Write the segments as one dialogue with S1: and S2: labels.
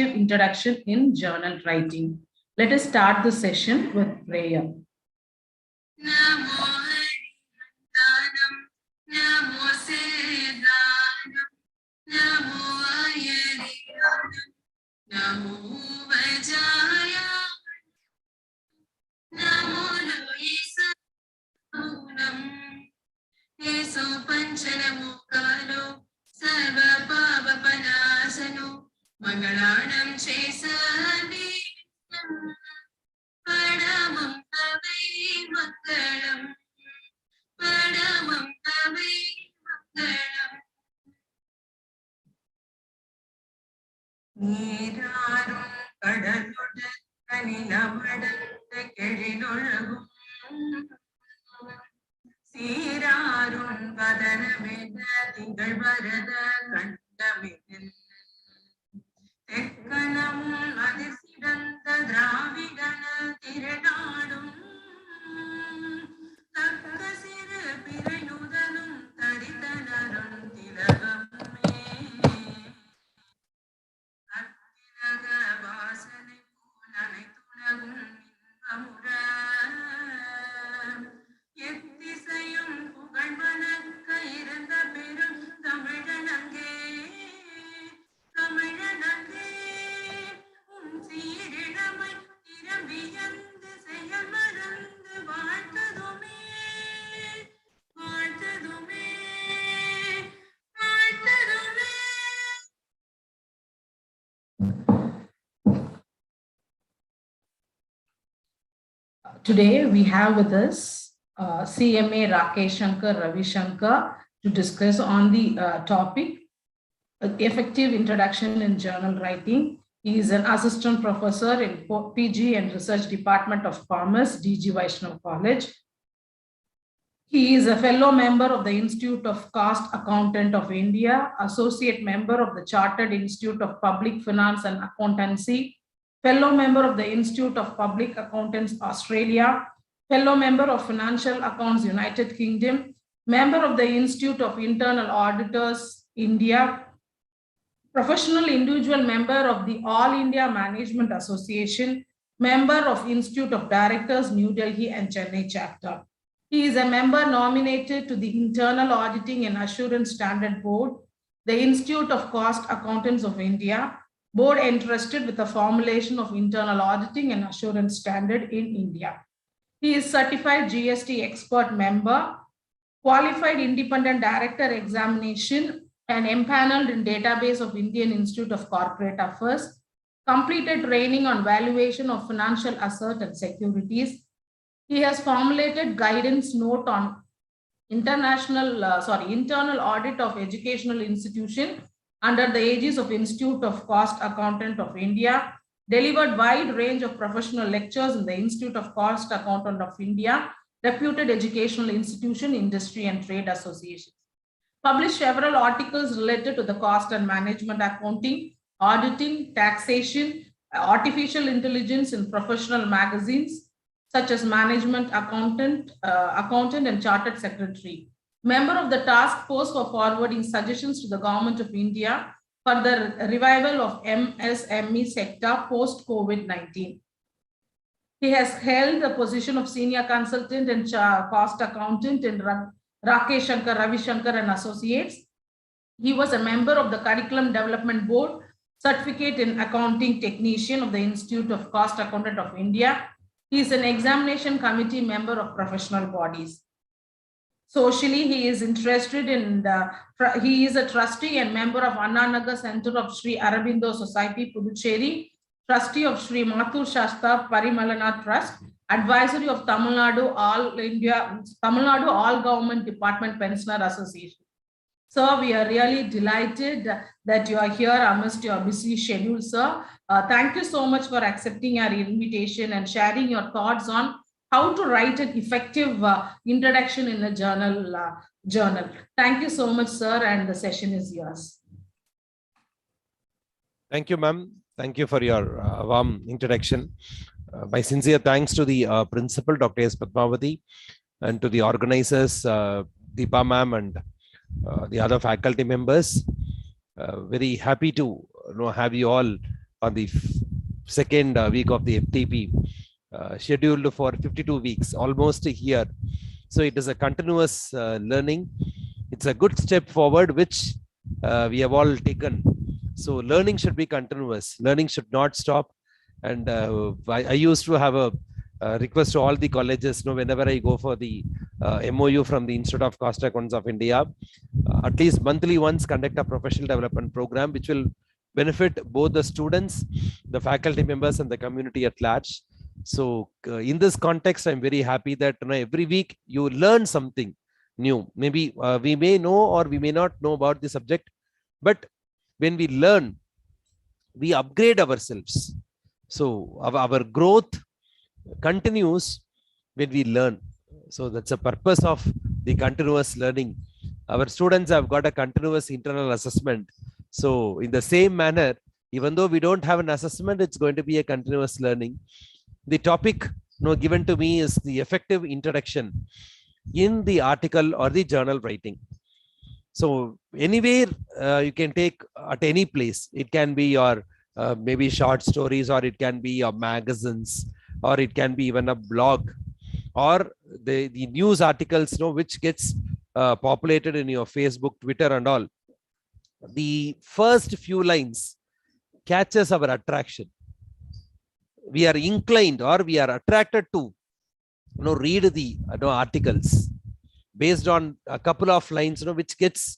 S1: effective introduction in journal writing. Let us start the session with prayer.
S2: Mangalanam Chesadi Padamam Tavai Mangalam Padamam Tavai Mangalam Neerarum Kadaludu Kanilamadante Kedinolagum Seerarum Vadanameda Tingal Varada Kandamidil Ekkanamum Adisidanta Dravidana Tiranadum Takkasiru Piranudanum Taditanarum Tilagamme Attilaga Vasane Punane Tunagum Nimbamura Yettisayum Pugalvanakka Iranda Perum Tamilanange Tamilanange Sieridamai Irambiyande Seyalmarandu Vaatadume Vaatadume Vaatadume.
S1: Today we have with us CMA Rakesh Shankar Ravi Shankar to discuss on the topic effective introduction in journal writing. He is an assistant professor in PG and Research Department of Commerce, DG Vaishnav College. He is a fellow member of the Institute of Cost Accountant of India, associate member of the Chartered Institute of Public Finance and Accountancy, fellow member of the Institute of Public Accountants Australia, fellow member of Financial Accounts United Kingdom, member of the Institute of Internal Auditors India, professional individual member of the All India Management Association, member of Institute of Directors New Delhi and Chennai chapter. He is a member nominated to the Internal Auditing and Assurance Standard Board, the Institute of Cost Accountants of India, board entrusted with the formulation of internal auditing and assurance standard in India. He is certified GST expert member, qualified independent director examination, and empaneled in database of Indian Institute of Corporate Affairs, completed training on valuation of financial assets and securities. He has formulated guidance note on internal audit of educational institution under the aegis of Institute of Cost Accountant of India, delivered wide range of professional lectures in the Institute of Cost Accountant of India, reputed educational institution, industry and trade associations. Published several articles related to the cost and management accounting, auditing, taxation, artificial intelligence in professional magazines such as Management Accountant and Chartered Secretary. Member of the task force for forwarding suggestions to the Government of India for the revival of MSME sector post-COVID-19. He has held the position of senior consultant and cost accountant in Rakesh Shankar Ravi Shankar and Associates. He was a member of the Curriculum Development Board, certificate in accounting technician of the Institute of Cost Accountant of India. He is an examination committee member of professional bodies. Socially, he is interested in he is a trustee and member of Annanagar Center of Sri Aurobindo Society, Puducherry, trustee of Sri Mathur Shasta Parimalana Trust, advisory of Tamil Nadu All Government Department Pensioner Association. Sir, we are really delighted that you are here amidst your busy schedule, sir. Thank you so much for accepting our invitation and sharing your thoughts on how to write an effective introduction in a journal. Thank you so much, sir, and the session is yours.
S3: Thank you, ma'am. Thank you for your warm introduction. My sincere thanks to the principal, Dr. S. Padmavati, and to the organizers, Deepa ma'am, and the other faculty members. Very happy to have you all on the second week of the FTP, scheduled for 52 weeks, almost a year. So it is a continuous learning. It's a good step forward, which we have all taken. So learning should be continuous. Learning should not stop. And I used to have a request to all the colleges, whenever I go for the MOU from the Institute of Cost Accounts of India, at least monthly once conduct a professional development program, which will benefit both the students, the faculty members, and the community at large. So in this context, I'm very happy that every week you learn something new. Maybe we may know or we may not know about the subject, but when we learn, we upgrade ourselves. So our growth continues when we learn. So that's the purpose of the continuous learning. Our students have got a continuous internal assessment. So in the same manner, even though we don't have an assessment, it's going to be a continuous learning. The topic given to me is the effective introduction in the article or the journal writing. So anywhere you can take at any place. It can be your maybe short stories, or it can be your magazines, or it can be even a blog, or the news articles, which gets populated in your Facebook, Twitter, and all. The first few lines catches our attraction. We are inclined or we are attracted to read the articles based on a couple of lines, which gets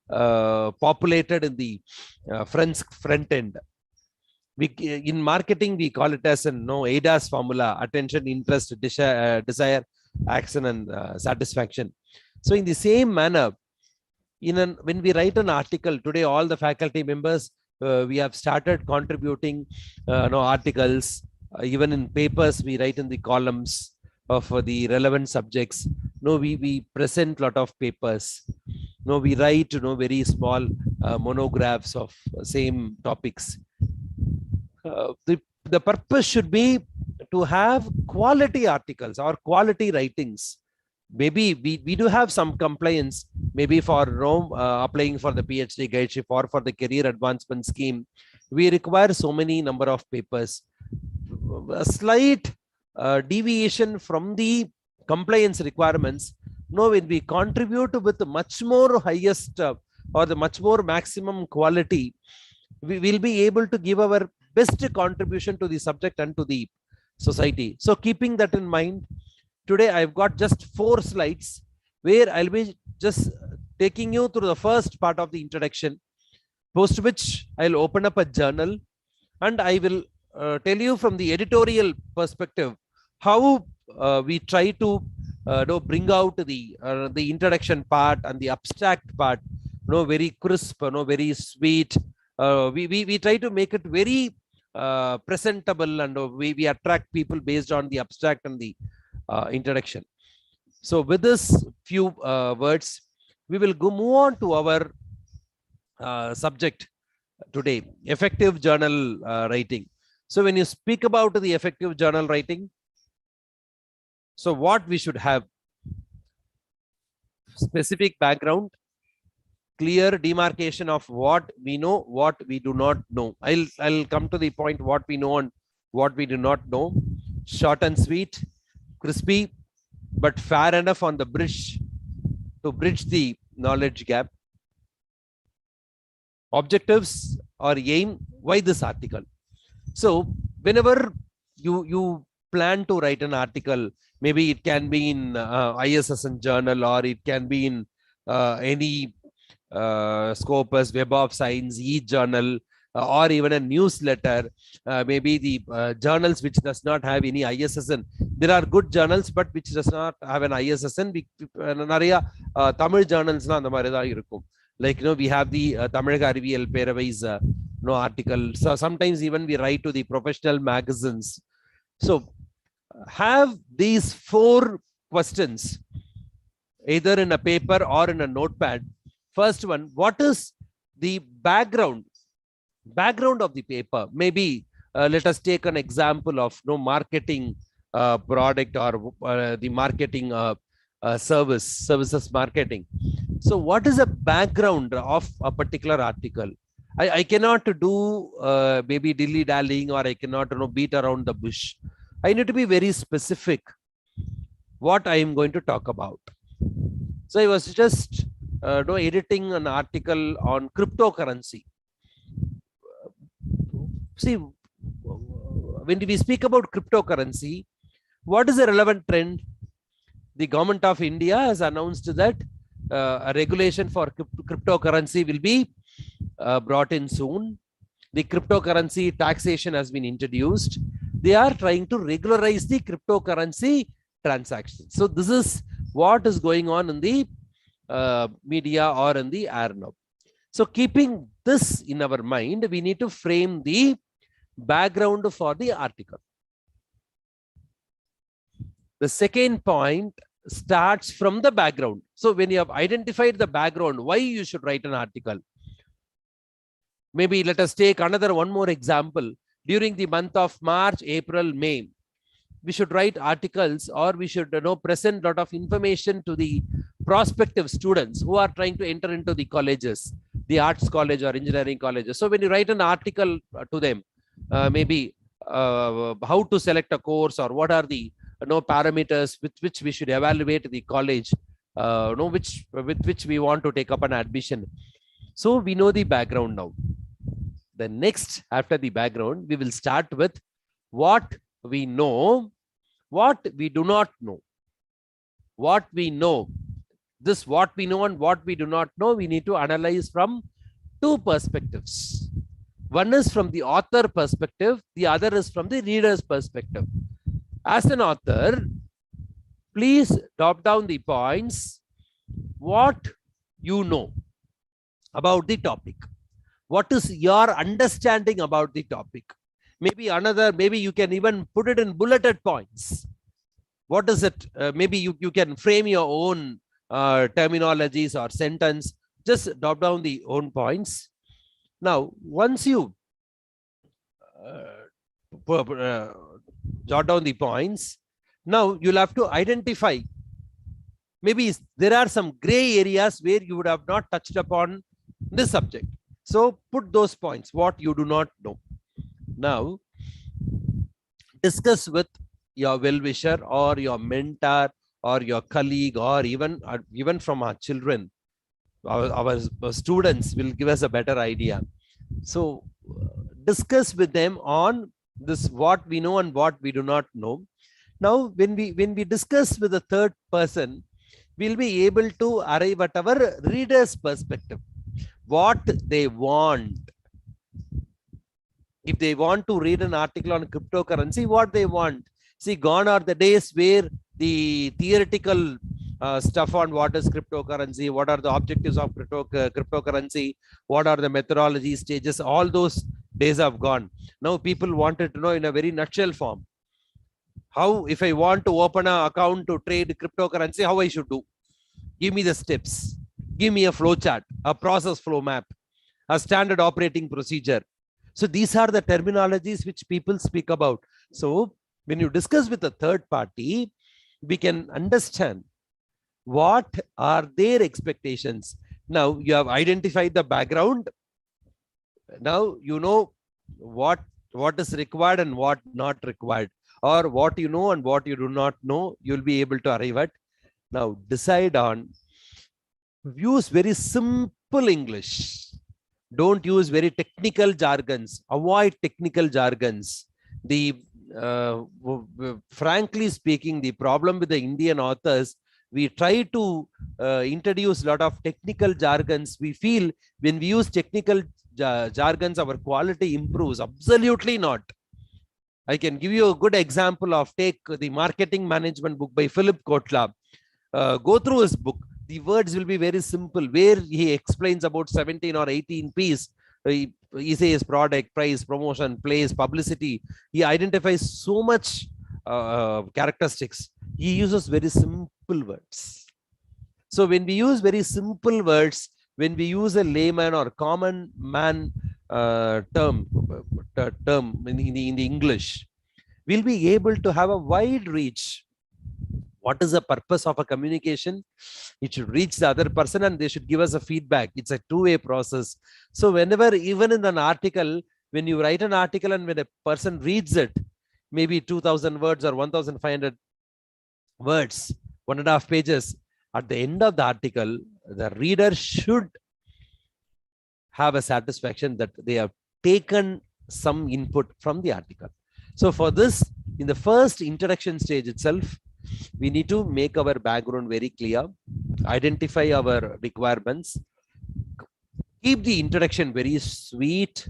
S3: populated in the front end. In marketing, we call it as an ADAS formula: attention, interest, desire, action, and satisfaction. So in the same manner, when we write an article today, all the faculty members, we have started contributing articles. Even in papers, we write in the columns of the relevant subjects. We present a lot of papers. We write very small monographs of same topics. The purpose should be to have quality articles or quality writings. Maybe we do have some compliance, maybe for applying for the PhD guideship or for the career advancement scheme. We require so many number of papers. A slight deviation from the compliance requirements, when we contribute with much more highest or the much more maximum quality, we will be able to give our best contribution to the subject and to the society. So keeping that in mind, today I've got just 4 slides where I'll be just taking you through the first part of the introduction, post which I'll open up a journal and I will tell you from the editorial perspective how we try to bring out the introduction part and the abstract part, very crisp, very sweet. We try to make it very presentable, and we attract people based on the abstract and the introduction. So with this few words, we will move on to our subject today: effective journal writing. So when you speak about the effective journal writing, so what we should have: specific background, clear demarcation of what we know, what we do not know. I'll come to the point: what we know and what we do not know. Short and sweet, crispy, but fair enough on the bridge to bridge the knowledge gap. Objectives or aim: why this article? So whenever you plan to write an article, maybe it can be in ISSN journal, or it can be in any Scopus, Web of Science, e-journal, or even a newsletter. Maybe the journals which does not have any ISSN. There are good journals, but which does not have an ISSN. Tamil journals na andha mari da irukum. Like, we have the Tamilga Ariviyal Peravai's article. So sometimes even we write to the professional magazines. So have these 4 questions either in a paper or in a notepad. First one: what is the background of the paper? Maybe let us take an example of marketing product, or the marketing services marketing. So what is the background of a particular article? I cannot do maybe dilly dallying, or I cannot beat around the bush. I need to be very specific what I am going to talk about. So I was just editing an article on cryptocurrency. See, when we speak about cryptocurrency, what is the relevant trend? The government of India has announced that a regulation for cryptocurrency will be brought in soon. The cryptocurrency taxation has been introduced. They are trying to regularize the cryptocurrency transactions. So this is what is going on in the media or in the air now. So keeping this in our mind, we need to frame the background for the article. The second point starts from the background. So when you have identified the background, why you should write an article. Maybe let us take another one more example. During the month of March, April, May, we should write articles, or we should present a lot of information to the prospective students who are trying to enter into the colleges, the arts college or engineering colleges. So when you write an article to them, maybe how to select a course, or what are the parameters with which we should evaluate the college, with which we want to take up an admission. So we know the background now. The next, after the background, we will start with what we know, what we do not know. What we know, this what we know and what we do not know, we need to analyze from two perspectives. One is from the author perspective, the other is from the reader's perspective. As an author, please drop down the points, what you know about the topic. What is your understanding about the topic? Maybe you can even put it in bulleted points. What is it? Maybe you can frame your own terminologies or sentence. Just drop down the own points. Now, once you jot down the points, now you'll have to identify. Maybe there are some gray areas where you would have not touched upon this subject. So put those points, what you do not know. Now, discuss with your well-wisher or your mentor or your colleague, or even from our children. Our students will give us a better idea. So discuss with them on this, what we know and what we do not know. Now, when we discuss with a third person, we'll be able to arrive at our reader's perspective, what they want. If they want to read an article on cryptocurrency, what they want. See, gone are the days where the theoretical stuff on what is cryptocurrency, what are the objectives of cryptocurrency, what are the methodology stages, all those days have gone. Now people wanted to know in a very nutshell form. How, if I want to open an account to trade cryptocurrency, how I should do? Give me the steps. Give me a flow chart, a process flow map, a standard operating procedure. So these are the terminologies which people speak about. So when you discuss with a third party, we can understand what are their expectations. Now you have identified the background. Now you know what is required and what not required, or what you know and what you do not know. You'll be able to arrive at. Now decide on. Use very simple English. Don't use very technical jargons. Avoid technical jargons. Frankly speaking, the problem with the Indian authors, we try to introduce a lot of technical jargons. We feel when we use technical jargons, our quality improves. Absolutely not. I can give you a good example of, take the marketing management book by Philip Kotler. Go through his book. The words will be very simple, where he explains about 17 or 18 P's. He says product, price, promotion, place, publicity. He identifies so much characteristics. He uses very simple words. So when we use very simple words, when we use a layman or common man term in the English, we'll be able to have a wide reach. What is the purpose of a communication? It should reach the other person and they should give us a feedback. It's a two-way process. So whenever, even in an article, when you write an article and when a person reads it, maybe 2000 words or 1500 words, 1.5 pages, at the end of the article, the reader should have a satisfaction that they have taken some input from the article. So for this, in the first introduction stage itself, we need to make our background very clear, identify our requirements, keep the introduction very sweet,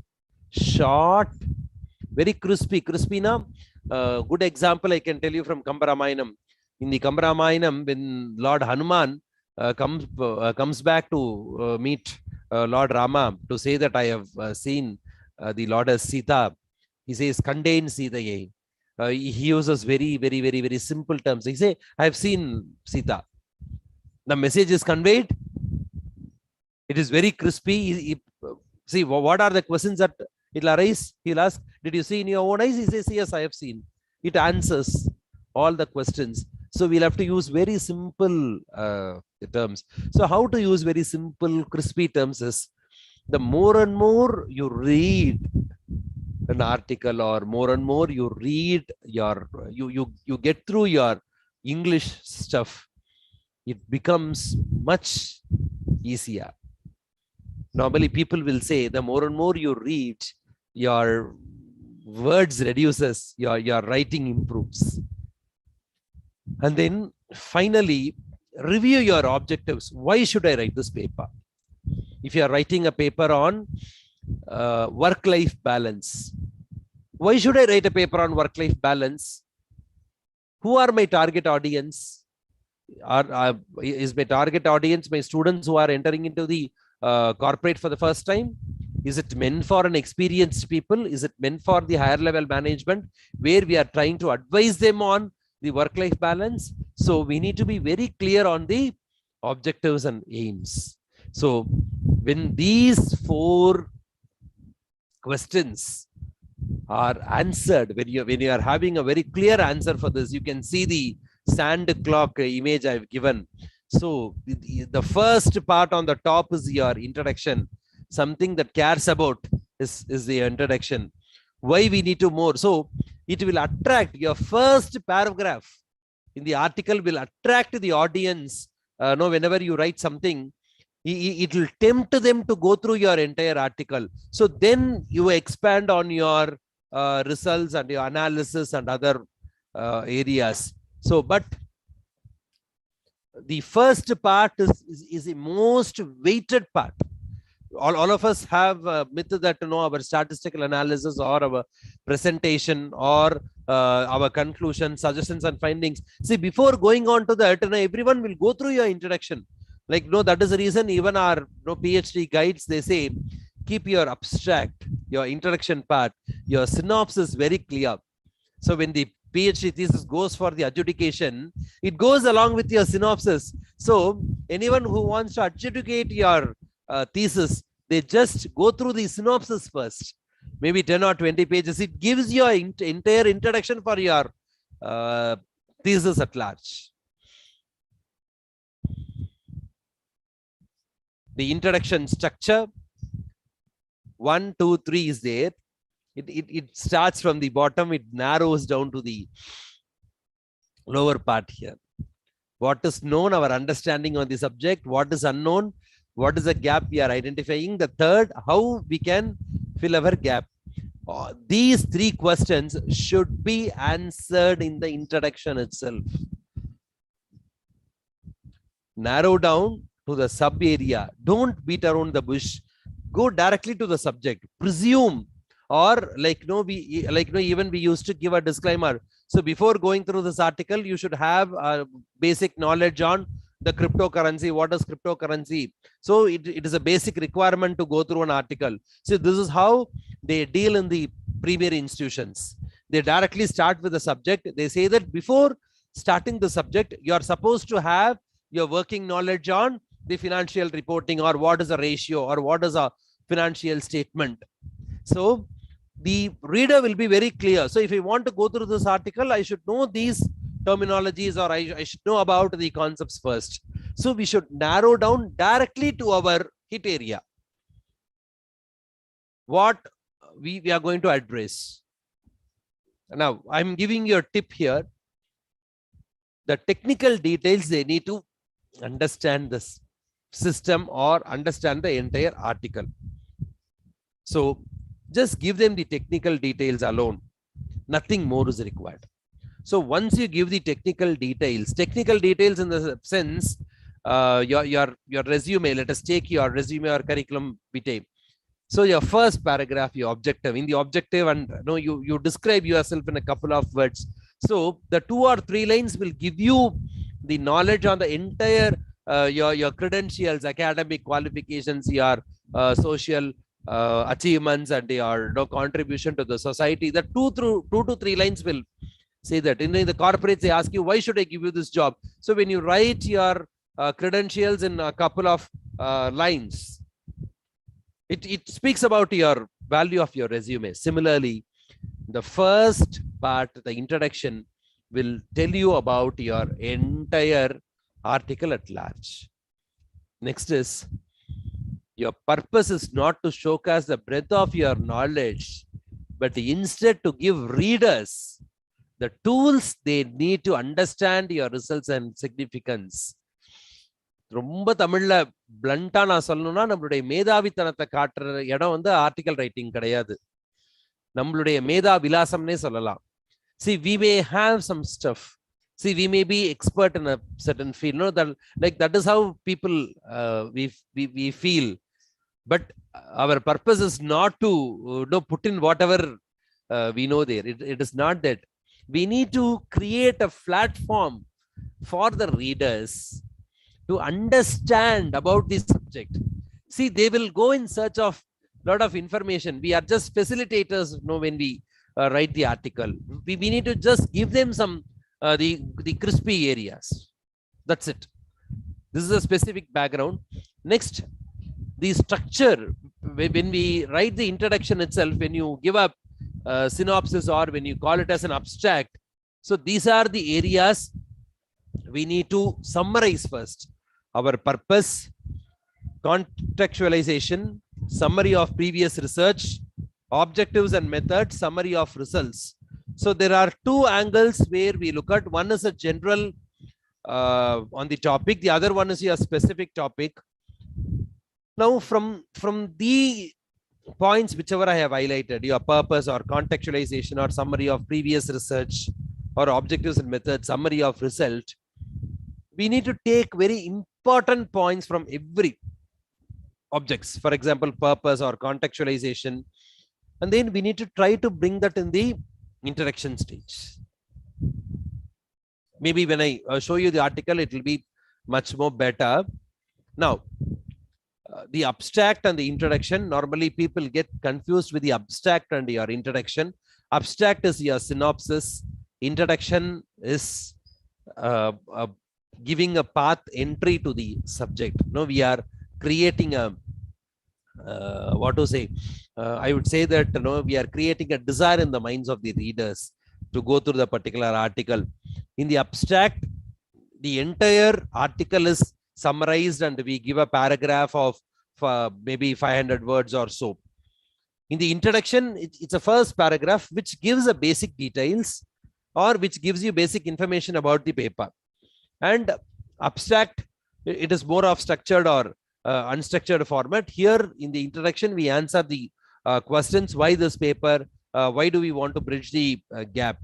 S3: short, very crispy. Crispy na, good example I can tell you from Kambaramayanam. In the Kambaramayanam, when Lord Hanuman comes back to meet Lord Rama to say that I have seen the Lord as Sita, he says, "Contain Sita ye." He uses very simple terms. He say, "I have seen Sita." The message is conveyed. It is very crispy. See, what are the questions that it'll arise? He'll ask, "Did you see in your own eyes?" He says, "Yes, I have seen." It answers all the questions. So we'll have to use very simple terms. So how to use very simple, crispy terms is, the more and more you read an article, or more and more you read you get through your English stuff, it becomes much easier. Normally people will say, the more and more you read, your words reduces, your writing improves. And then finally, review your objectives. Why should I write this paper? If you are writing a paper on work-life balance, why should I write a paper on work-life balance? Who are my target audience? Is my target audience my students who are entering into the corporate for the first time? Is it meant for an experienced people? Is it meant for the higher level management, where we are trying to advise them on the work-life balance? So we need to be very clear on the objectives and aims. So when these 4 questions are answered, when you are having a very clear answer for this, you can see the sand clock image I've given. So the first part on the top is your introduction. Something that cares about is the introduction. Why we need to more? So it will attract, your first paragraph in the article will attract the audience. Whenever you write something, it will tempt them to go through your entire article. So then you expand on your results and your analysis and other areas. So, but the first part is the most weighted part. All of us have a myth that our statistical analysis or our presentation or our conclusion, suggestions and findings. See, before going on to that, everyone will go through your introduction. Like, that is the reason even our PhD guides, they say, keep your abstract, your introduction part, your synopsis very clear. So when the PhD thesis goes for the adjudication, it goes along with your synopsis. So anyone who wants to adjudicate your thesis, they just go through the synopsis first, maybe 10 or 20 pages. It gives you an entire introduction for your thesis at large. The introduction structure, 1, 2, 3 is there. It starts from the bottom, it narrows down to the lower part here. What is known, our understanding on the subject. What is unknown, what is the gap we are identifying. The third, how we can fill our gap. These 3 questions should be answered in the introduction itself. Narrow down to the sub area. Don't beat around the bush. Go directly to the subject. Presume, or even we used to give a disclaimer. So before going through this article, you should have a basic knowledge on the cryptocurrency. What is cryptocurrency? So it is a basic requirement to go through an article. So this is how they deal in the premier institutions. They directly start with the subject. They say that before starting the subject, you are supposed to have your working knowledge on the financial reporting, or what is a ratio, or what is a financial statement. So the reader will be very clear. So if I want to go through this article, I should know these terminologies, or I should know about the concepts first. So we should narrow down directly to our hit area. What we are going to address. Now, I'm giving you a tip here. The technical details, they need to understand this system or understand the entire article. So just give them the technical details alone. Nothing more is required. So once you give the technical details in the sense, your resume, let us take your resume or curriculum vitae. So your first paragraph, your objective, in the objective, and you describe yourself in a couple of words. So the 2 or 3 lines will give you the knowledge on the entire your credentials, academic qualifications, your social achievements, and your contribution to the society. The 2 to 3 lines will say that. In the corporates, they ask you, why should I give you this job? So when you write your credentials in a couple of lines, it speaks about your value of your resume. Similarly, the first part, the introduction, will tell you about your entire article at large. Next is, your purpose is not to showcase the breadth of your knowledge, but instead to give readers the tools they need to understand your results and significance. ரொம்ப தமிழ்ல பிளண்டா நான் சொல்லணும்னா, நம்மளுடைய மேதாவித்தனத்தை காட்டுற இடம் வந்து article writing கிடையாது. நம்மளுடைய மேதா விலாசம்னே சொல்லலாம். See, we may have some stuff. See, we may be expert in a certain field. No, that is how people we feel. But our purpose is not to put in whatever we know there. It is not that. We need to create a platform for the readers to understand about this subject. See, they will go in search of a lot of information. We are just facilitators, when we write the article. We need to just give them some the crispy areas. That's it. This is a specific background. Next, the structure. When we write the introduction itself, when you give a synopsis or when you call it as an abstract, so these are the areas we need to summarize first. Our purpose, contextualization, summary of previous research, objectives and methods, summary of results. So there are 2 angles where we look at. One is a general on the topic. The other one is your specific topic. Now from the points, whichever I have highlighted, your purpose or contextualization or summary of previous research or objectives and methods, summary of result, we need to take very important points from every objects. For example, purpose or contextualization, and then we need to try to bring that in the introduction stage. Maybe when I show you the article, it will be much more better. Now, the abstract and the introduction, normally people get confused with the abstract and your introduction. Abstract is your synopsis. Introduction is giving a path entry to the subject. We are creating a what to say, I would say that we are creating a desire in the minds of the readers to go through the particular article. In the abstract, the entire article is summarized and we give a paragraph of maybe 500 words or so. In the introduction, it's a first paragraph which gives a basic details or which gives you basic information about the paper. And abstract, it is more of structured or unstructured format. Here in the introduction, we answer the questions: why this paper, why do we want to bridge the gap.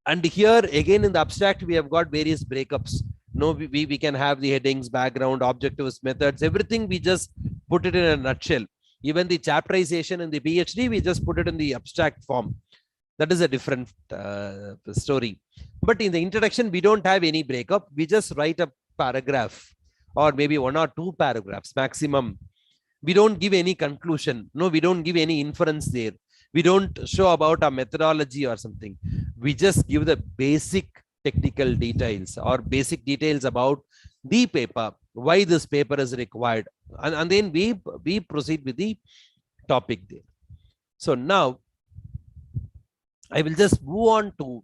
S3: And here again in the abstract, we have got various breakups. We can have the headings, background, objectives, methods, everything we just put it in a nutshell. Even the chapterization in the PhD, we just put it in the abstract form. That is a different story. But in the introduction, we don't have any breakup. We just write a paragraph or maybe 1 or 2 paragraphs maximum. We don't give any conclusion. We don't give any inference there. We don't show about our methodology or something. We just give the basic technical details or basic details about the paper, why this paper is required. And then we proceed with the topic there. So now I will just move on to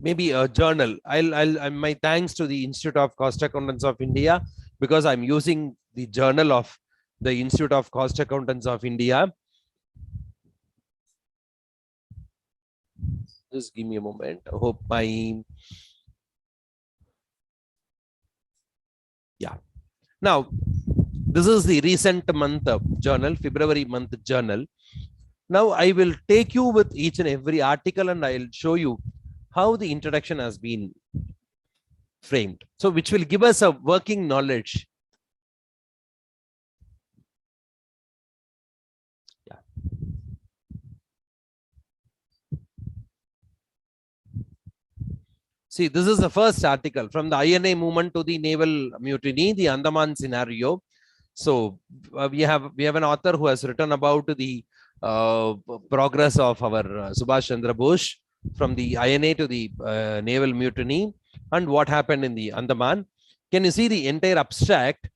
S3: maybe a journal. My thanks to the Institute of Cost Accountants of India, because I'm using the journal of the Institute of Cost Accountants of India. Just give me a moment. I hope yeah. Now, this is the recent month journal, February month journal. Now I will take you with each and every article and I'll show you how the introduction has been framed. So which will give us a working knowledge. Yeah. See, this is the first article from the INA movement to the naval mutiny, the Andaman scenario. So we have an author who has written about the progress of our Subhash Chandra Bose from the INA to the naval mutiny and what happened in the Andaman. Can you see the entire abstract?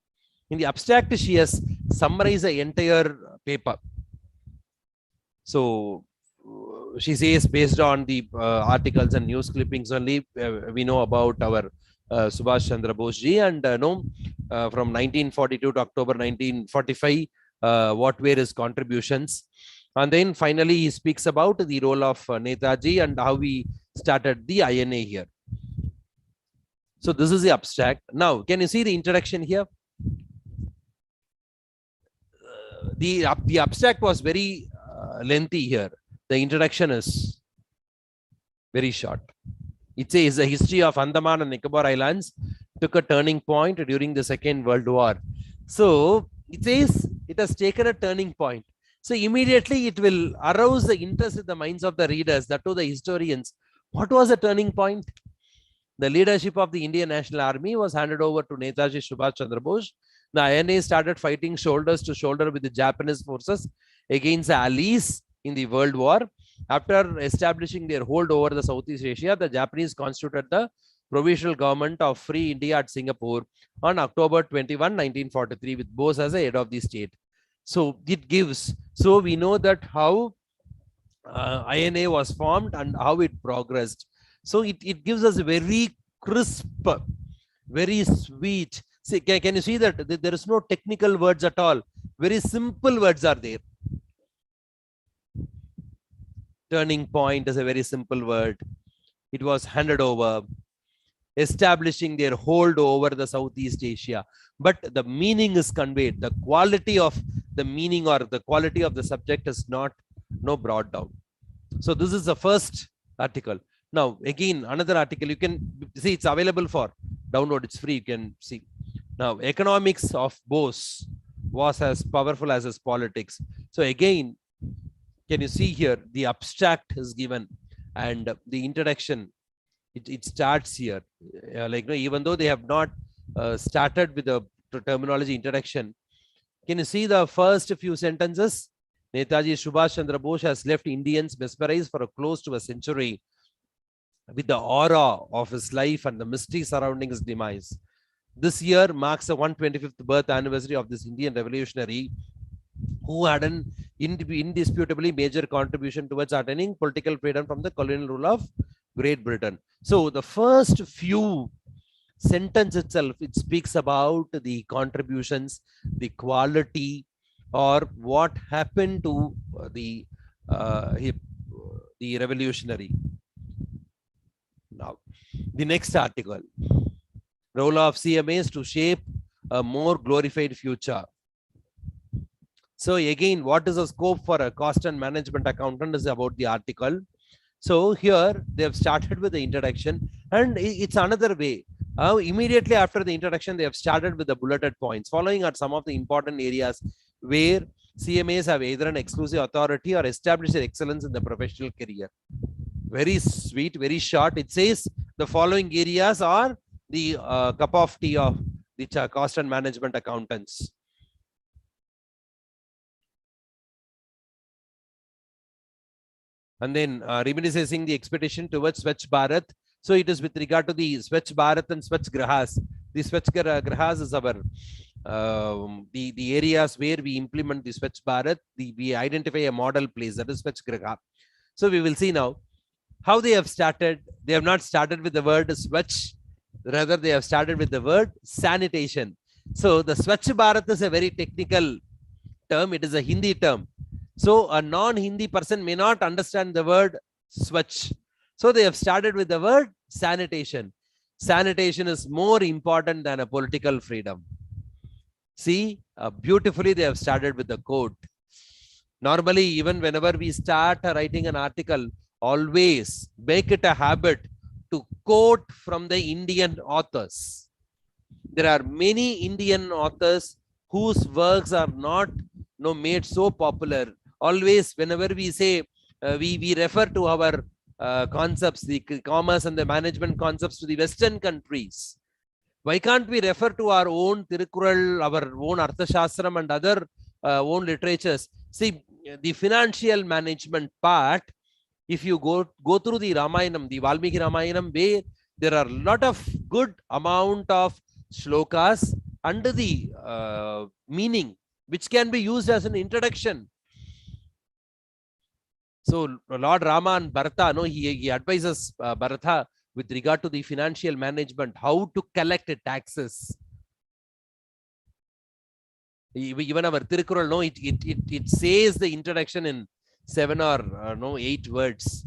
S3: In the abstract, she has summarized the entire paper. So she says, based on the articles and news clippings only, we know about our Subhash Chandra Bose ji, and from 1942 to October 1945, what were his contributions. And then finally, he speaks about the role of Netaji and how we started the INA here. So this is the abstract. Now, can you see the introduction here? The abstract was very lengthy here. The introduction is very short. It says the history of Andaman and Nicobar Islands took a turning point during the Second World War. So it says it has taken a turning point. So immediately it will arouse the interest in the minds of the readers, that to the historians. What was the turning point? The leadership of the Indian National Army was handed over to Netaji Subhash Chandra Bose. The INA started fighting shoulders to shoulder with the Japanese forces against the Allies in the World War. After establishing their hold over the Southeast Asia, the Japanese constituted the Provisional Government of Free India at Singapore on October 21, 1943, with Bose as the head of the state. So it gives, so we know that how INA was formed and how it progressed. So it gives us a very crisp, very sweet. See, can you see that there is no technical words at all? Very simple words are there. Turning point is a very simple word. It was handed over, establishing their hold over the Southeast Asia. But the meaning is conveyed. The quality of the meaning or the quality of the subject is not brought down. So this is the first article. Now, again, another article, you can see it's available for download. It's free. You can see. Now, economics of Bose was as powerful as his politics. So again, can you see here, the abstract is given and the introduction, it starts here. Even though they have not started with the terminology introduction, can you see the first few sentences? Netaji Subhash Chandra Bose has left Indians mesmerized for close to a century with the aura of his life and the mystery surrounding his demise. This year marks the 125th birth anniversary of this Indian revolutionary who had an indisputably major contribution towards attaining political freedom from the colonial rule of Great Britain. So the first few sentence itself, it speaks about the contributions, the quality, or what happened to the revolutionary. Now, the next article, role of CMAs to shape a more glorified future. So again, what is the scope for a cost and management accountant is about the article. So here they have started with the introduction, and it's another way. Immediately after the introduction, they have started with the bulleted points. Following are some of the important areas where CMAs have either an exclusive authority or established their excellence in the professional career. Very sweet, very short. It says the following areas are the cup of tea of the cost and management accountants. And then reminiscing the expedition towards Swachh Bharat. So it is with regard to the Swachh Bharat and Swachh Grahas. The Swachh Grahas is our the areas where we implement the Swachh Bharat. We identify a model place, that is Swachh Graha. So we will see now how they have started. They have not started with the word Swachh, rather they have started with the word sanitation. So the Swachh Bharat is a very technical term. It is a Hindi term. So a non-Hindi person may not understand the word Swachh. So they have started with the word sanitation. Sanitation is more important than a political freedom. See, beautifully they have started with the quote. Normally, even whenever we start writing an article, always make it a habit to quote from the Indian authors. There are many Indian authors whose works are not made so popular. Always, whenever we say we refer to our concepts, the commerce and the management concepts to the Western countries. Why can't we refer to our own Tirukural, our own Arthashastram and other own literatures? See, the financial management part, if you go through the Ramayanam, the Valmiki Ramayanam, where there are a lot of good amount of shlokas under the meaning, which can be used as an introduction. So Lord Rama and Bharata, he advises Bharata with regard to the financial management, how to collect taxes. Even our Tirukural, it says the introduction in 7 or 8 words.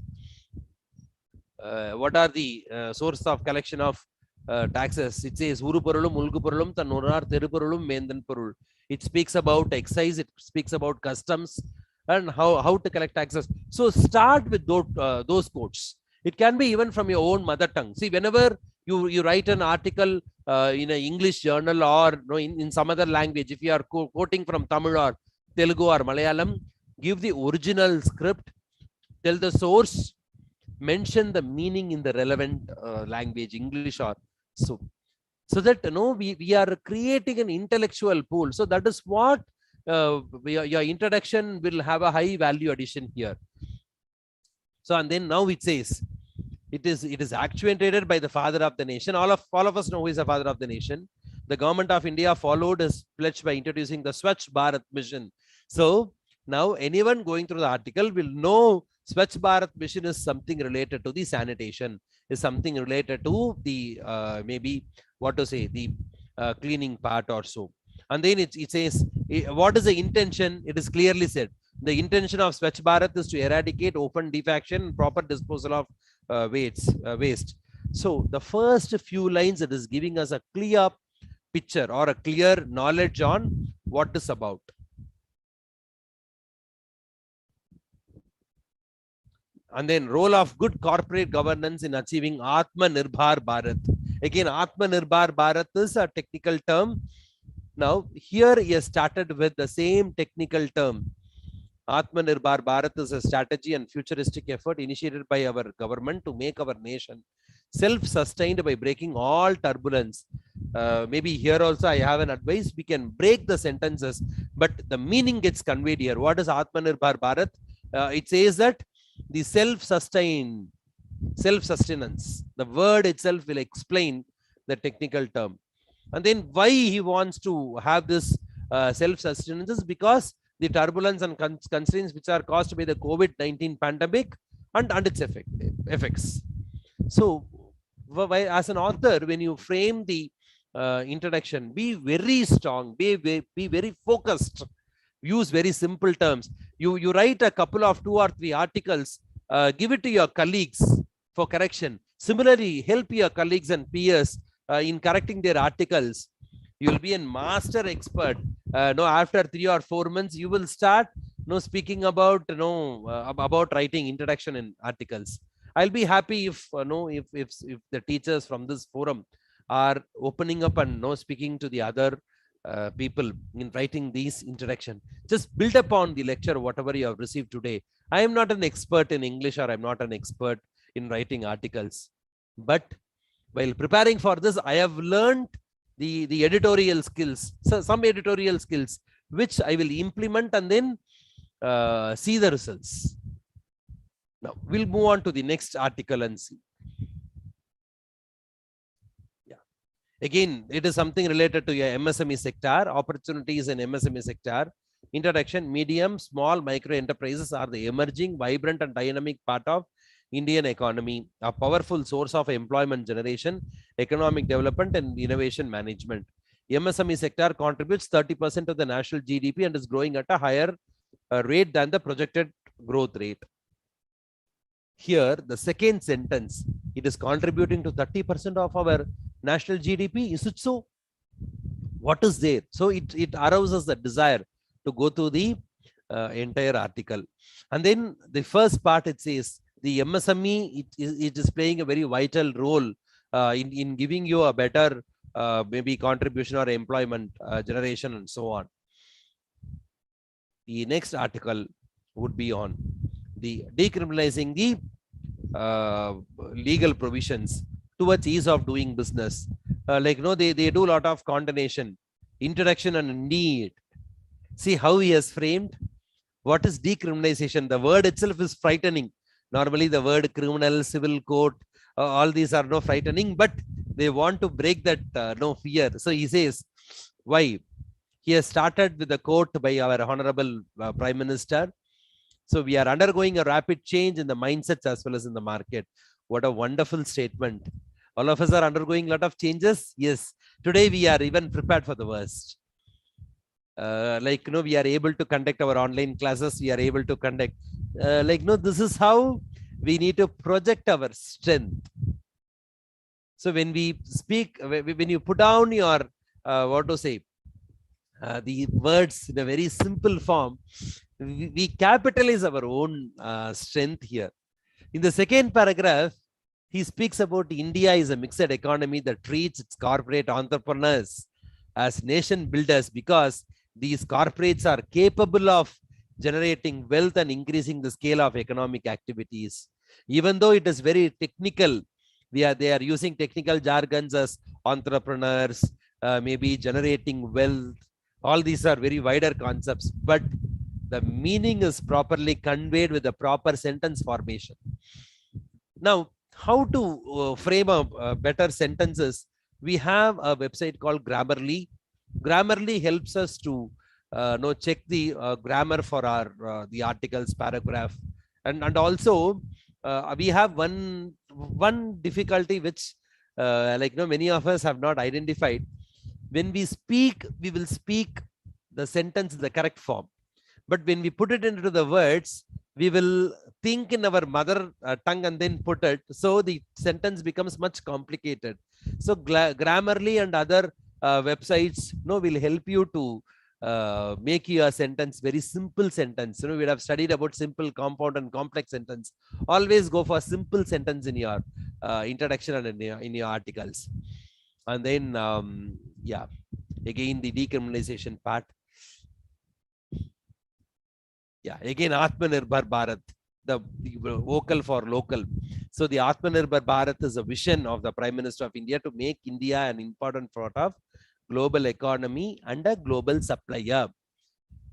S3: What are the source of collection of taxes? It says Uru Porulum, Ulgu Porulum, Tanurar, Terupurulum, Mendan Porul. It speaks about excise, it speaks about customs and how to collect taxes. So start with those quotes. It can be even from your own mother tongue. See, whenever you write an article in an English journal or in some other language, if you are quoting from Tamil or Telugu or Malayalam, give the original script, tell the source, mention the meaning in the relevant language, English or so that we are creating an intellectual pool. So that is what your introduction will have a high value addition here. So and then now it says it is actuated by the father of the nation. All of us know who is the father of the nation. The government of India followed his pledge by introducing the Swachh Bharat mission. So now anyone going through the article will know Swachh Bharat mission is something related to the sanitation, is something related to the maybe what to say, the cleaning part or so. And then it says what is the intention? It is clearly said. The intention of Swachh Bharat is to eradicate open defecation and proper disposal of waste. So the first few lines, it is giving us a clear picture or a clear knowledge on what is about. And then role of good corporate governance in achieving Atmanirbhar Bharat. Again, Atmanirbhar Bharat is a technical term. Now here he has started with the same technical term. Atmanirbhar Bharat is a strategy and futuristic effort initiated by our government to make our nation self-sustained by breaking all turbulence. Maybe here also I have an advice. We can break the sentences, but the meaning gets conveyed here. What is Atmanirbhar Bharat? It says that the self-sustenance. The word itself will explain the technical term. And then why he wants to have this self-sustenance is because the turbulence and constraints which are caused by the COVID-19 pandemic and its effects. So as an author, when you frame the introduction, be very strong, be very focused, use very simple terms. You write a couple of 2 or 3 articles, give it to your colleagues for correction. Similarly, help your colleagues and peers in correcting their articles. You will be a master expert. After 3 or 4 months, you will start speaking about about writing introduction in articles. I'll be happy if if the teachers from this forum are opening up and speaking to the other people in writing these introduction. Just build upon the lecture whatever you have received today. I am not an expert in English, or I'm not an expert in writing articles, but while preparing for this, I have learned the editorial skills, so some editorial skills which I will implement and then see the results. Now we'll move on to the next article and see. Yeah, again, it is something related to your MSME sector, opportunities in MSME sector. Introduction: medium, small, micro enterprises are the emerging, vibrant, and dynamic part of Indian economy, a powerful source of employment generation, economic development, and innovation management. MSME sector contributes 30% of the national GDP and is growing at a higher rate than the projected growth rate. Here, the second sentence, it is contributing to 30% of our national GDP. Is it so? What is there? So it arouses the desire to go through the entire article. And then the first part, it says the MSME, it is playing a very vital role in giving you a better maybe contribution or employment generation and so on. The next article would be on the decriminalizing the legal provisions towards ease of doing business. Like, they do a lot of condemnation, introduction and need. See how he has framed. What is decriminalization? The word itself is frightening. Normally the word criminal, civil court, all these are no frightening, but they want to break that no fear. So he says, why? He has started with the quote by our Honorable Prime Minister. So we are undergoing a rapid change in the mindsets as well as in the market. What a wonderful statement. All of us are undergoing a lot of changes. Yes. Today we are even prepared for the worst. We are able to conduct our online classes. We are able to conduct, this is how we need to project our strength. So when we speak, when you put down your, the words in a very simple form, we capitalize our own strength here. In the second paragraph, he speaks about India is a mixed economy that treats its corporate entrepreneurs as nation builders because these corporates are capable of generating wealth and increasing the scale of economic activities. Even though it is very technical, they are using technical jargons as entrepreneurs, maybe generating wealth. All these are very wider concepts, but the meaning is properly conveyed with the proper sentence formation. Now, how to frame a better sentences? We have a website called Grammarly. Grammarly helps us to check the grammar for our the articles, paragraph, and also we have one difficulty which many of us have not identified. When we speak, we will speak the sentence in the correct form. But when we put it into the words, we will think in our mother tongue and then put it. So the sentence becomes much complicated. So Grammarly and other websites will help you to make your sentence very simple sentence. We have studied about simple, compound, and complex sentence. Always go for simple sentence in your introduction and in your articles. And then, again, the decriminalization part. Yeah, again, Atmanirbhar Bharat, the vocal for local. So the Atmanirbhar Bharat is a vision of the Prime Minister of India to make India an important part of global economy and a global supplier.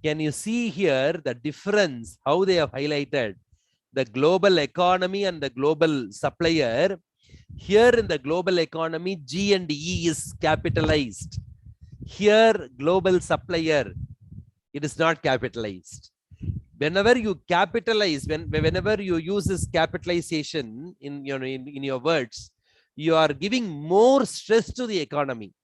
S3: Can you see here the difference, how they have highlighted the global economy and the global supplier? Here in the global economy, G and E is capitalized. Here, global supplier, it is not capitalized. Whenever you capitalize, whenever you use this capitalization in your words, you are giving more stress to the economy.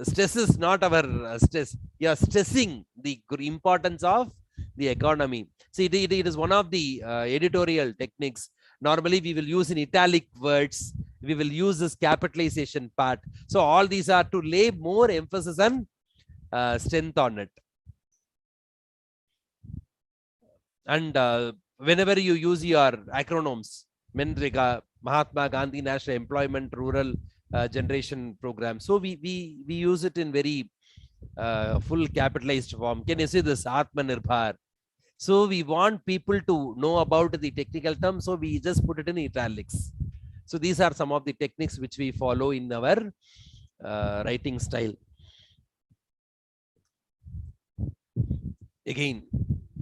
S3: Stress is not our stress. You are stressing the importance of the economy. See, it is one of the editorial techniques. Normally, we will use in italic words. We will use this capitalization part. So all these are to lay more emphasis and strength on it. And whenever you use your acronyms, Menrega, Mahatma Gandhi National Employment Rural Generation Program. So we use it in very full capitalized form. Can you see this Atmanirbhar? So we want people to know about the technical terms. So we just put it in italics. So these are some of the techniques which we follow in our writing style. Again,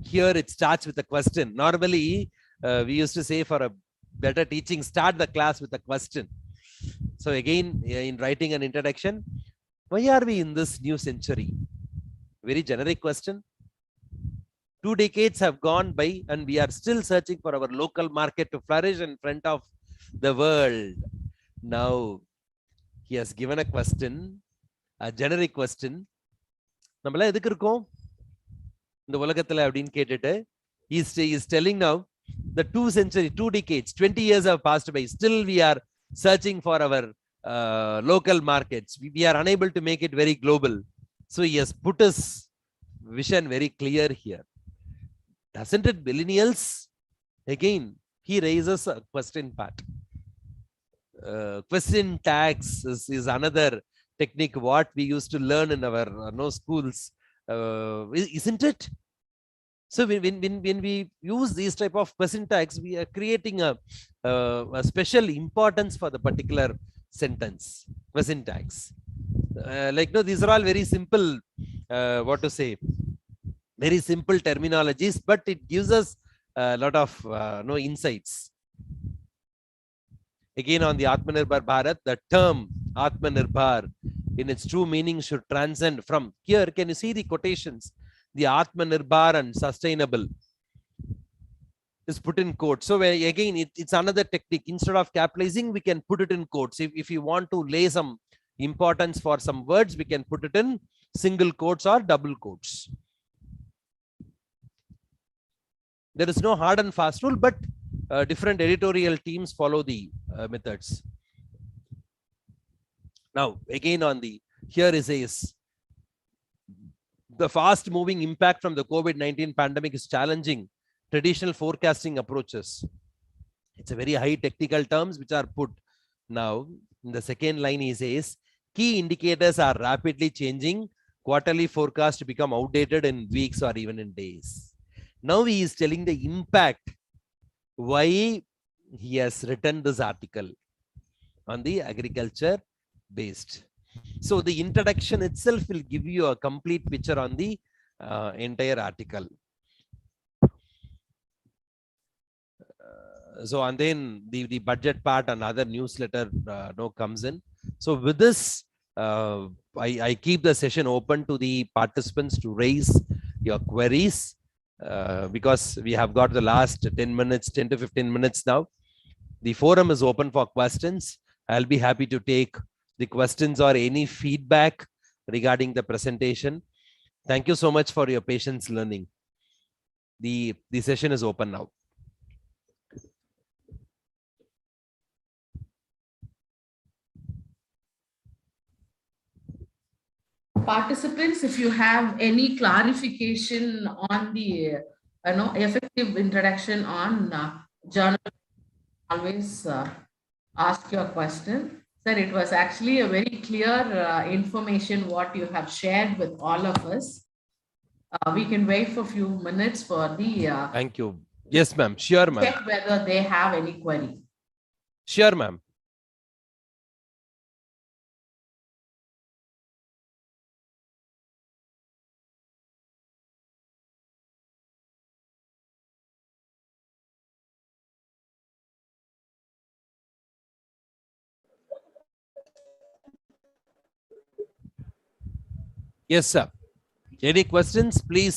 S3: here it starts with a question. Normally, we used to say for a better teaching, start the class with a question. So again, in writing an introduction, why are we in this new century? Very generic question. 2 decades have gone by and we are still searching for our local market to flourish in front of the world. Now he has given a question, a generic question. நம்மள எதுக்கு இருக்கோம் இந்த உலகத்துல அப்படின்னு கேட்டுட்டு is telling now the 2 decades, 20 years have passed by. Still we are searching for our local markets. We are unable to make it very global. So he has put his vision very clear here. Doesn't it millennials? Again, he raises a question part. Question tags is another technique what we used to learn in our schools. Isn't it? So when we use these type of question tags, we are creating a special importance for the particular sentence. Question tags. Like no, these are all very simple. What to say? Very simple terminologies, but it gives us a lot of insights. Again, on the Atmanirbhar Bharat, the term Atmanirbhar in its true meaning should transcend from here. Can you see the quotations? The Atmanirbhar and sustainable is put in quotes. So again, it's another technique. Instead of capitalizing, we can put it in quotes. If you want to lay some importance for some words, we can put it in single quotes or double quotes. There is no hard and fast rule, but different editorial teams follow the methods. Now, again on the, here is the fast moving impact from the COVID-19 pandemic is challenging traditional forecasting approaches. It's a very high technical terms which are put. Now, in the second line he says, key indicators are rapidly changing. Quarterly forecast to become outdated in weeks or even in days. Now he is telling the impact why he has written this article on the agriculture based. So the introduction itself will give you a complete picture on the entire article. So and then the budget part and other newsletter comes in. So with this, I keep the session open to the participants to raise your queries. Because we have got the last 10 minutes, 10 to 15 minutes now. The forum is open for questions. I'll be happy to take the questions or any feedback regarding the presentation. Thank you so much for your patience learning. The session is open now.
S1: Participants, if you have any clarification on the effective introduction on journal, always ask your question. Sir, it was actually a very clear information what you have shared with all of us. We can wait for a few minutes for the
S3: thank you. Yes, ma'am. Sure, ma'am.
S1: Check whether they have any query.
S3: Sure, ma'am. Yes, sir. Any questions, please?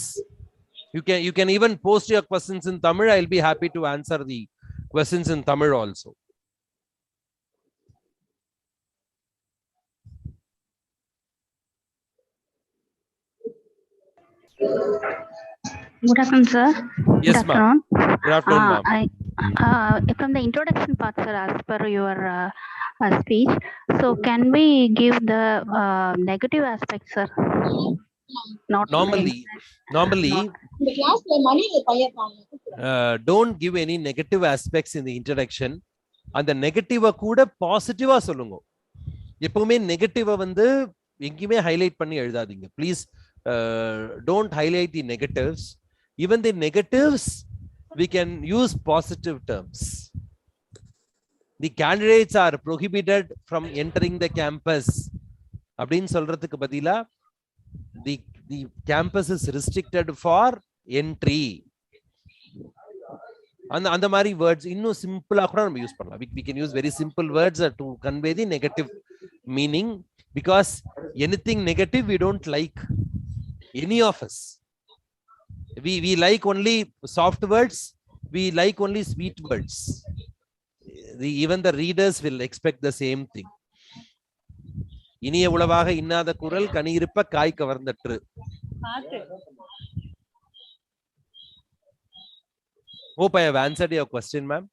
S3: You can even post your questions in Tamil. I'll be happy to answer the questions in Tamil also.
S4: Good afternoon, sir.
S3: Yes, ma'am. Good afternoon, ma'am.
S4: From the introduction part, sir, as per your speech, so can we give the negative aspects, sir?
S3: Normally, don't give any negative aspects in the introduction. அந்த நெகட்டிவா கூட பாசிட்டிவா சொல்லுங்க. எப்பவுமே நெகட்டிவா வந்து எங்கேயுமே highlight பண்ணி எழுதாதீங்க. Please don't highlight the negatives. Even the negatives, we can use positive terms. The candidates are prohibited from entering the campus. அப்படின்னு சொல்றதுக்கு பதிலா the campus is restricted for entry. அந்த மாதிரி words இன்னும் சிம்பிளா கூட நம்ம யூஸ் பண்ணலாம். We can use very simple words to convey the negative meaning, because anything negative we don't like, any of us. We like only soft words. We like only sweet words. Even the readers will expect the same thing. இனிய உளவாக இன்னாத குரல் கனியிருப்ப காய் கவர்ந்தற்று. Hope I have answered your question, ma'am.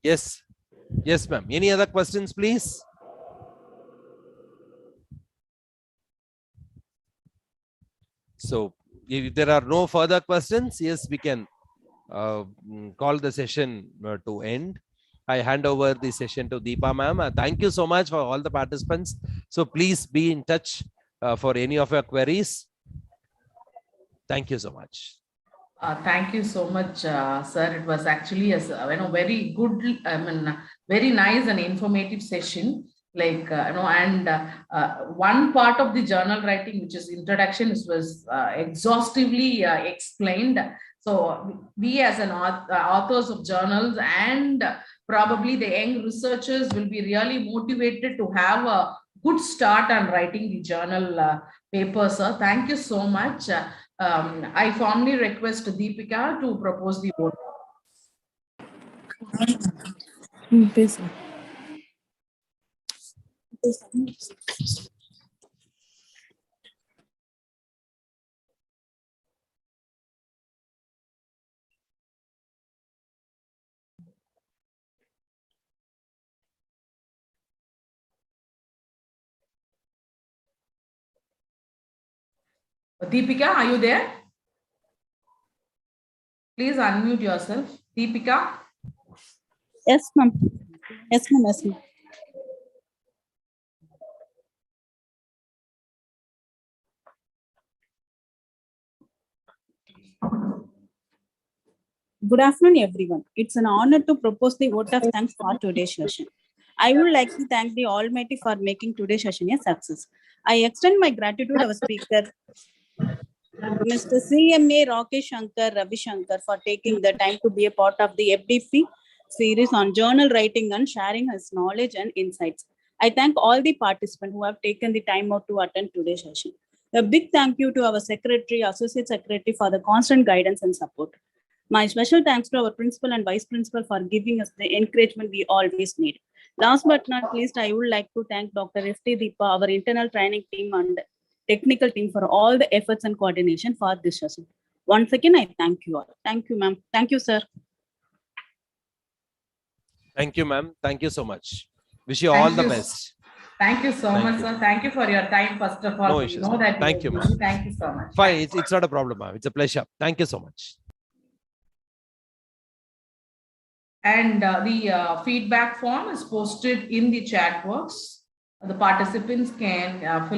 S3: Yes. Yes, ma'am. Any other questions, please? So, if there are no further questions, yes, we can call the session to end. I hand over the session to Deepa ma'am. Thank you so much for all the participants. So please be in touch for any of your queries. Thank you so much.
S1: Thank you so much, sir. It was actually a very good, very nice and informative session. Like and one part of the journal writing, which is introduction, was exhaustively explained. So we as an authors of journals and probably the young researchers will be really motivated to have a good start on writing the journal paper, sir. Thank you so much. I formally request Deepika to propose the vote. Deepika, are you there? Please unmute yourself. Deepika?
S5: Yes, ma'am. Yes, ma'am. Yes, ma'am. Good afternoon, everyone. It's an honor to propose the vote of thanks for today's session. I would like to thank the Almighty for making today's session a success. I extend my gratitude to our speaker, Mr. CMA Rakesh Shankar Ravi Shankar, for taking the time to be a part of the FDP series on journal writing and sharing his knowledge and insights. I thank all the participants who have taken the time out to attend today's session. A big thank you to our secretary, associate secretary for the constant guidance and support. My special thanks to our principal and vice principal for giving us the encouragement we always need. Last but not least, I would like to thank Dr. F.T. Deepa, our internal training team and technical team for all the efforts and coordination for this session. Once again, I thank you all. Thank you, ma'am. Thank you, sir.
S3: Thank you, ma'am. Thank you so much. Wish you
S1: Thank
S3: all the
S1: you.
S3: best.
S1: Thank you so much, sir. Thank you for your time, first of all.
S3: No
S1: We
S3: issues,
S1: know
S3: ma'am.
S1: that
S3: Thank you,
S1: are
S3: ma'am.
S1: busy. Thank you so much.
S3: Fine. It's not a problem, ma'am. It's a pleasure. Thank you so much.
S1: And the feedback form is posted in the chat box. The participants can fill